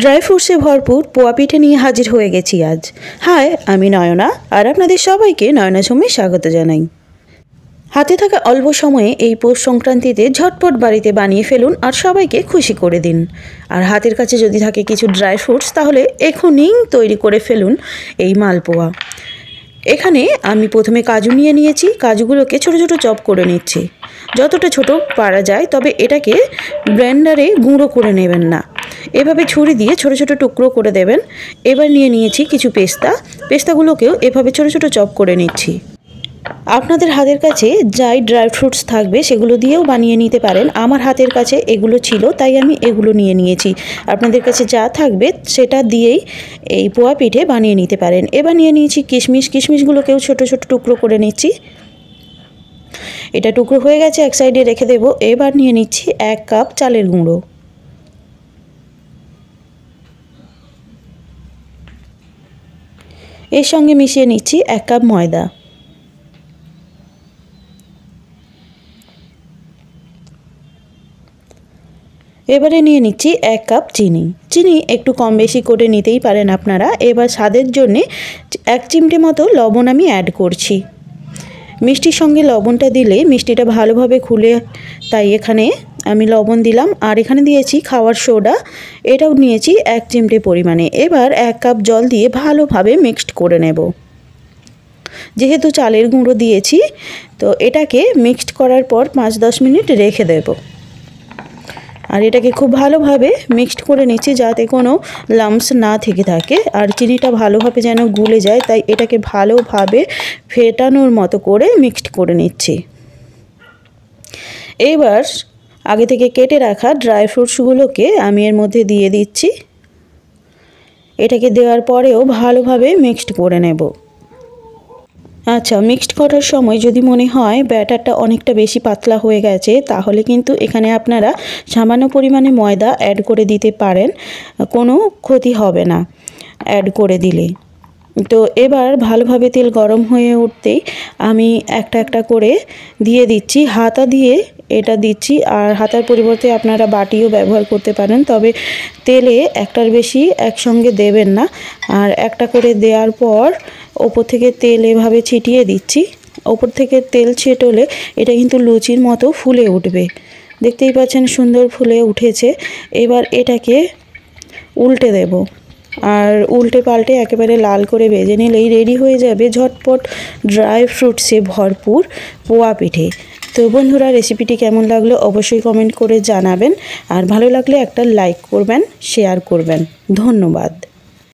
Dry ফ্রুটসে ভরপুর পোয়া পিঠে নিয়ে হাজির হয়ে গেছি আজ। হাই, আমি নয়না আর আপনাদের সবাইকে নয়না সময়ে স্বাগত জানাই। হাতে থাকা অল্প সময়ে এই পৌষ সংক্রান্তিতে ঝটপট বাড়িতে বানিয়ে ফেলুন আর সবাইকে খুশি করে দিন। আর হাতের কাছে যদি থাকে কিছু ড্রাই ফ্রুটস তাহলে এখনই তৈরি করে ফেলুন এই মালপোয়া। এখানে আমি প্রথমে কাজু নিয়ে নিয়েছি, কাজুগুলোকে ছোট ছোট চপ করে নিচ্ছি, যতটা ছোট পারা যায়, তবে এটাকে ব্লেন্ডারে গুঁড়ো করে নেবেন না, এভাবে ছুরি দিয়ে ছোট ছোট টুকরো করে দেবেন। এবার নিয়ে নিয়েছি কিছু পেস্তাগুলোকেও এভাবে ছোট ছোট চপ করে নিচ্ছি। আপনাদের হাতের কাছে যাই ড্রাই ফ্রুটস থাকবে সেগুলো দিয়েও বানিয়ে নিতে পারেন। আমার হাতের কাছে এগুলো ছিল তাই আমি এগুলো নিয়ে নিয়েছি। আপনাদের কাছে যা থাকবে সেটা দিয়েই এই পোয়া পিঠে বানিয়ে নিতে পারেন। এবার নিয়ে নিয়েছি কিশমিশগুলোকেও ছোট ছোট টুকরো করে নিচ্ছি। এটা টুকরো হয়ে গেছে, এক সাইডে রেখে দেব। এবার নিয়ে নিচ্ছি 1 কাপ চালের গুঁড়ো। এর সঙ্গে মিশিয়ে নিচ্ছি 1 কাপ ময়দা। এবারে নিয়ে নিচ্ছি 1 কাপ চিনি একটু কম বেশি করে নিতেই পারেন আপনারা। এবার স্বাদের জন্যে 1 চিমটে মতো লবণ আমি অ্যাড করছি। মিষ্টির সঙ্গে লবণটা দিলে মিষ্টিটা ভালোভাবে খুলে, তাই এখানে আমি লবণ দিলাম। আর এখানে দিয়েছি খাওয়ার সোডা, এটাও নিয়েছি 1 চিমটে পরিমাণে। এবার 1 কাপ জল দিয়ে ভালোভাবে মিক্সড করে নেব। যেহেতু চালের গুঁড়ো দিয়েছি, তো এটাকে মিক্সড করার পর 5-10 মিনিট রেখে দেব। আর এটাকে খুব ভালোভাবে মিক্সড করে নিচ্ছি যাতে কোনো লাম্পস না থেকে থাকে, আর চিনিটা ভালোভাবে যেন গুলে যায়, তাই এটাকে ভালোভাবে ফেটানোর মতো করে মিক্সড করে নিচ্ছি। এবার আগে থেকে কেটে রাখা ড্রাই ফ্রুটসগুলোকে আমি এর মধ্যে দিয়ে দিচ্ছি। এটাকে দেওয়ার পরেও ভালোভাবে মিক্সড করে নেব। আচ্ছা, মিক্সড করার সময় যদি মনে হয় ব্যাটারটা অনেকটা বেশি পাতলা হয়ে গেছে, তাহলে কিন্তু এখানে আপনারা সামান্য পরিমাণে ময়দা অ্যাড করে দিতে পারেন, কোনো ক্ষতি হবে না অ্যাড করে দিলে। তো এবার ভালোভাবে তেল গরম হয়ে উঠতেই আমি একটা একটা করে দিয়ে দিচ্ছি, হাতা দিয়ে এটা দিচ্ছি। আর হাতার পরিবর্তে আপনারা বাটিও ব্যবহার করতে পারেন, তবে তেলে একটার বেশি একসঙ্গে দেবেন না। আর একটা করে দেওয়ার পর ওপর থেকে তেল এভাবে ছিটিয়ে দিচ্ছি। ওপর থেকে তেল ছিটলে এটা কিন্তু লুচির মতো ফুলে উঠবে। দেখতেই পাচ্ছেন সুন্দর ফুলে উঠেছে। এবার এটাকে উল্টে দেব, আর উল্টে পাল্টে একেবারে লাল করে ভেজে নিলেই রেডি হয়ে যাবে ঝটপট ড্রাই ফ্রুটসে ভরপুর পোয়া পিঠে। তো বন্ধুরা, রেসিপিটি কেমন লাগলো অবশ্যই কমেন্ট করে জানাবেন, আর ভালো লাগলে একটা লাইক করবেন, শেয়ার করবেন। ধন্যবাদ।